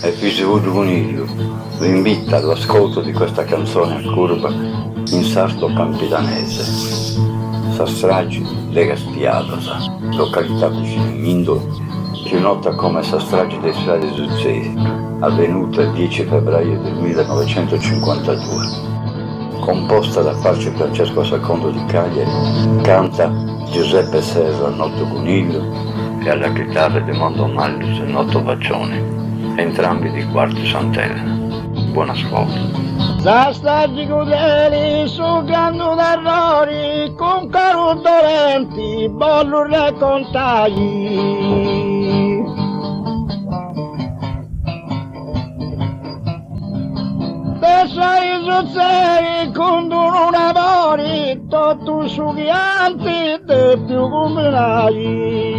e Fisivo Coniglio vi invita all'ascolto di questa canzone a curva in sardo campidanese. Sa stragi lega Spiadosa, località vicino a Mindolo, più nota come sa stragi dei Frati Zuzzesi, avvenuta il 10 febbraio del 1952. Composta da Parce Francesco II di Cagliari, canta Giuseppe Cesar Notto Coniglio e alla chitarra di Mondo Mallus e Notto Vaccione, entrambi di Quarto Sant'Elena. Buon ascolto. Sa stragi crudeli su grandi errori, con caro dolenti, bollo raccontai. Sai Zuzzeri con un lavori, tutto su ghianti de più combinai.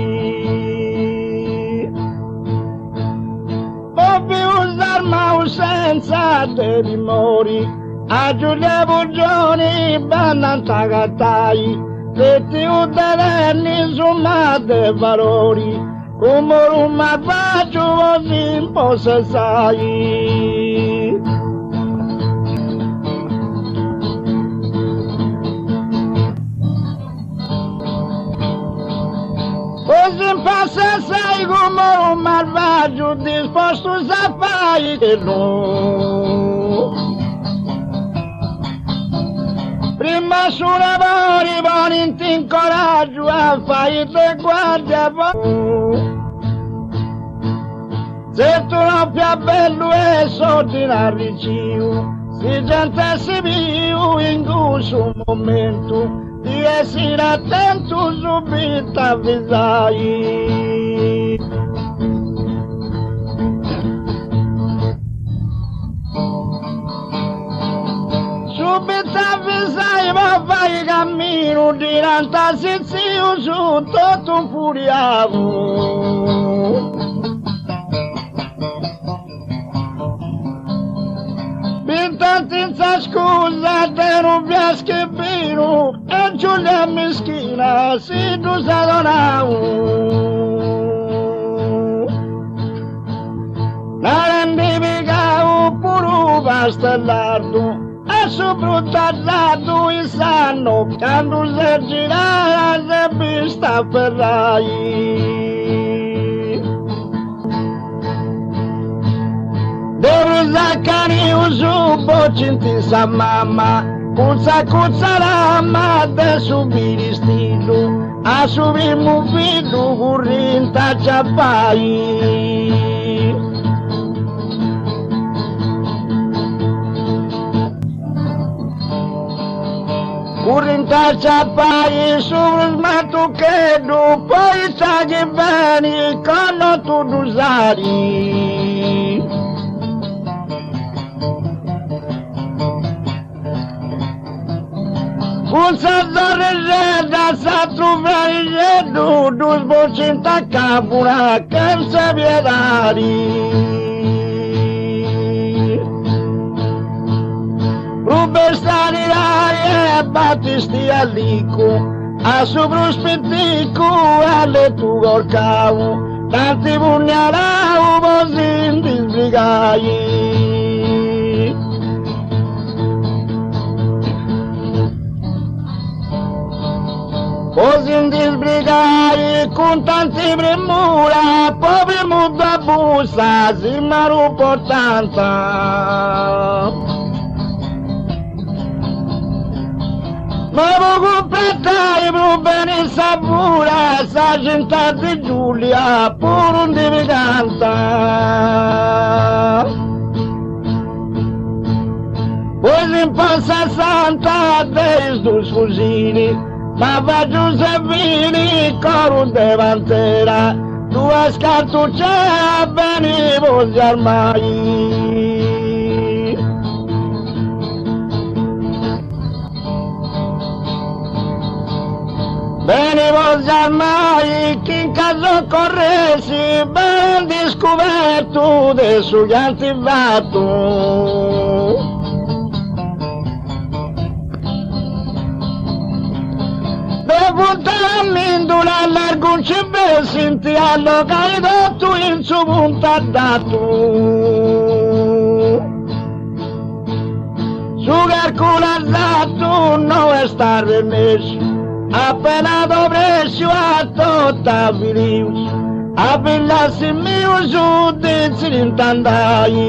Popi usar ma senza de dimori, a Giulia Bugioni bannanta gattai, che ti uderenni insomma de valori, come un malvagio così impossessai. Così passa sei come un malvagio disposto a fare che no. Prima su lavori buoni ti incoraggio a fare te guardia. Se tu non più bello e ordinario, si gente si viu in questo momento, di essere attento subito avvisai. Subito avvisai, ma fai cammino, diventa zio su tutto un furiavo. Senza scusa te non piasche vino e Giulia meschina si tu s'adonau. La rendivica pure pastellardo e su bruttallato il sanno quando si girava se vista ferrai. Devo zaccare su bocinti sa mamma, cuzza lama de subire stilo, a subire un figlio currinta ciappai. Currinta ciappai sul matuchedo, poi sa che veni con tu dusari. Un sazzarreggiata sa trovare il reddo, due sbocinta a capura che si vietari. Rubestani l'aria e battisti all'icco, a sopruspettico alle tu gorcavo, tanti pugnalao così disbrigai. Così in disbrigare con tanti premura, poi mudo a bussa, si maru portanta. Ma vuoi completare per bene sapura, sa gente di Giulia, pure un diviganta. Poi si passa santa dei due scusini, ma va Giuseppini coro davantera, due scartucce a venivo gli armai. Venivo gli armai, chi in caso corresi, ben discoverto dei suoi antivato. puntamento l'allargo un cibo senti allo caído tu in su punta dato su calcolazzato non è sta remesso appena dovresti a tutta vilius a villassi mio su dici rintandai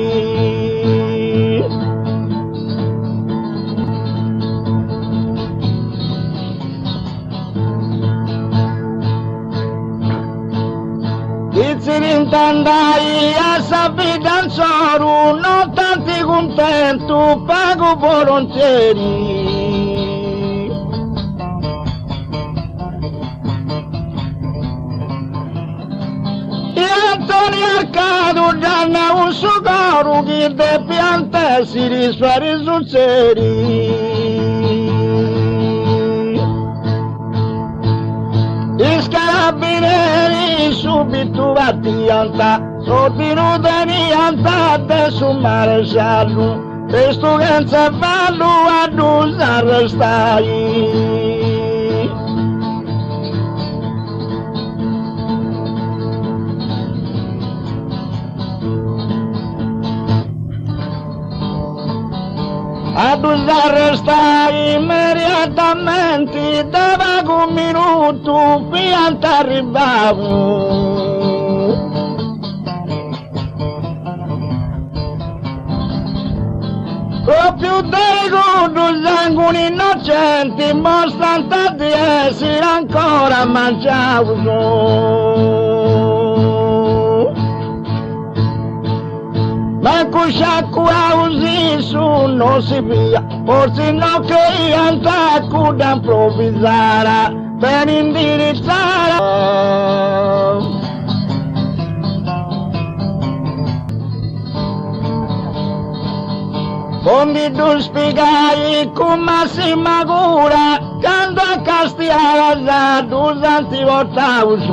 dici rintandai a sapere danzoro non tanti contento pago volentieri Antonio Arcado danna un sugaro che de piante si risfari sul seri I scarabinieri subito a pianta sottino niente su maresciallo questo che vallo a non arrestai ad arrestare immediatamente dava un minuto pianta arrivavo proprio dei guardi sangue innocenti mostrano di essere ancora mangiato ma cusciacqua così su non si via, forse no che attacco da improvvisare per indirizzare. Quando tu spiegai con massima cura, quando a Castiara tu santi portavo su.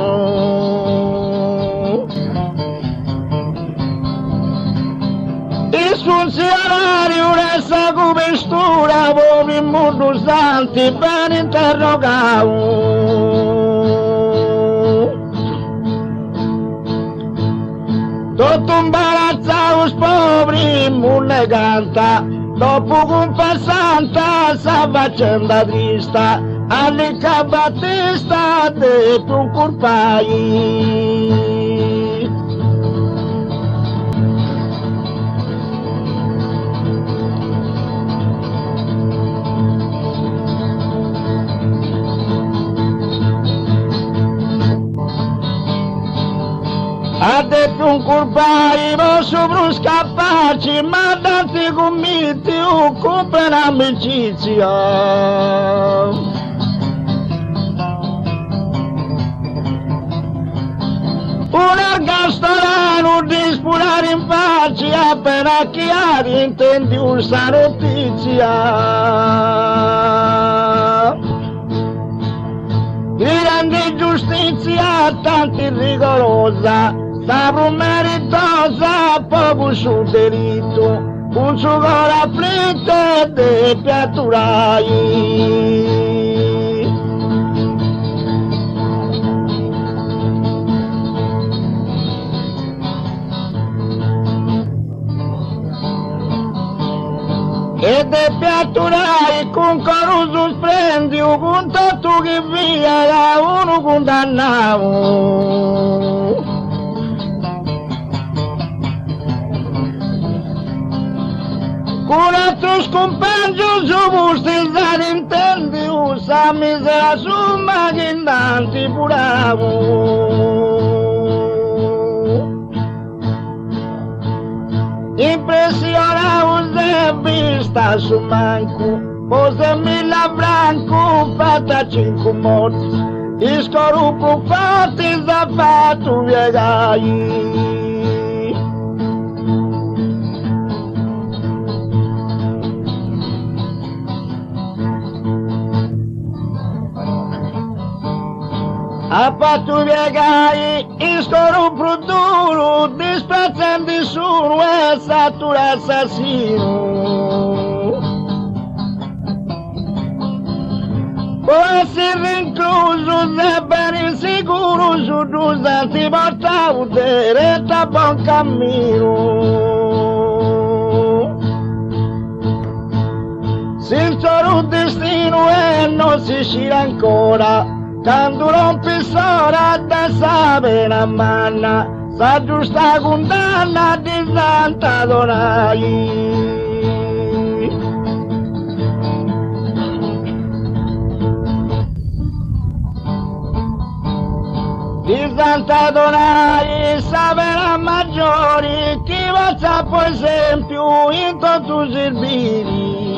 Il funzionario resta come stura, come il mondo santi per interrogare. Tutto imbarazzato, poveri, mulle canta, dopo confessanta, sa faccenda trista, all'Icca Battista, de tu colpai. Ha detto un colpai, posso per scapparci, ma tanti commiti occupano amicizia. Un ergastolano di spurare in faccia, appena chiari intendi questa notizia. Grande giustizia, tanti rigorosa, stavo meritosa, proprio sul delitto, un suo cuore afflitto e de piatturai. E de piatturai con coroso splendido, con tutto che via da uno condannavo. Con altro scompendio su bustizzare intendi, usa misera somma che intanti puravo. Impressionavo se vista su manco, pose mille franco, fatta 5 morti, i scorupo fatti zappato viegai. A fatto viegai, il scorupo duro, disprezzando nessuno, è stato l'assassino. può essere incluso se ben insicuro su due ti porta a udere da buon cammino. Si c'è un destino e non si scira ancora, quando rompi sora da sapere a manna, sa giusta condanna di Santa Donai. Di Santa Donai sapere maggiori, chi faccia per esempio in tutti i servizi.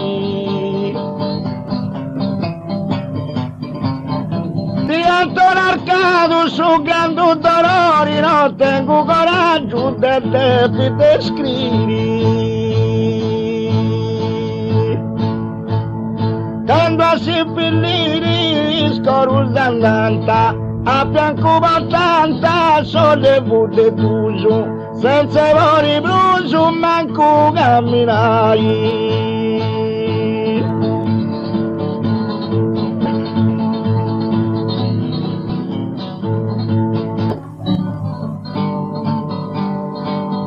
Di Antonio Arcado su grande dolori non tengo coraggio del debito scrivi. Quando si pilliri scorusandanta a fianco battanta sollevo de tuso senza vori bruso manco camminai.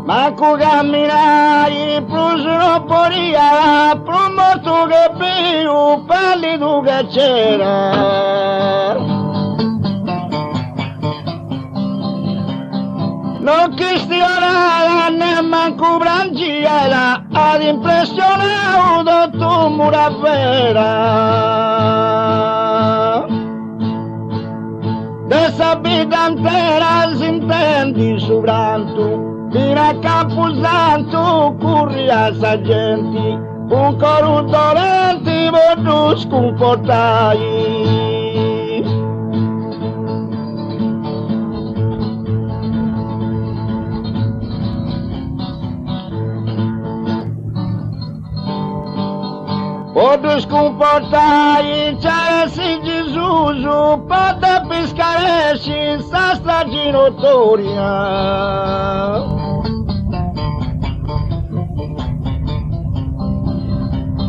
Manco camminai, plus non poria, più morto che più, pallido che c'era. Non cristiana né manco brangiera, ad impressionare dottor Muravera. Dessa vita intera si intendi subranto, fino a Camposanto corri a sargenti, un coro dolenti voglio sconfortai. Voglio sconfortai, c'era si Gesù, pote pescare senza stragi notoria.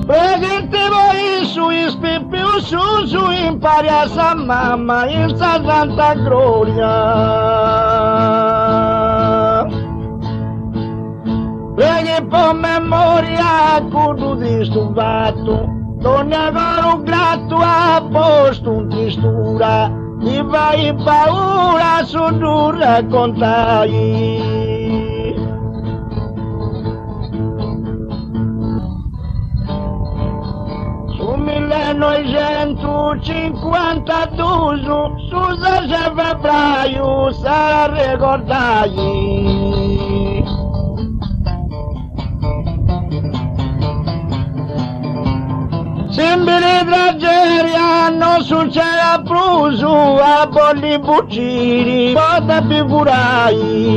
Presente voi su spippi su impari a San Mamma in Santa Gloria. Preghi per memoria cudo di sto fatto, torna con un gratto a posto un tristura, ti vai in paura su non raccontai. Su 1952, su 6 febbraio sarà ricordai. Simbili tragedia non succede a Prusu, a Bolli Buccini, pote figurai.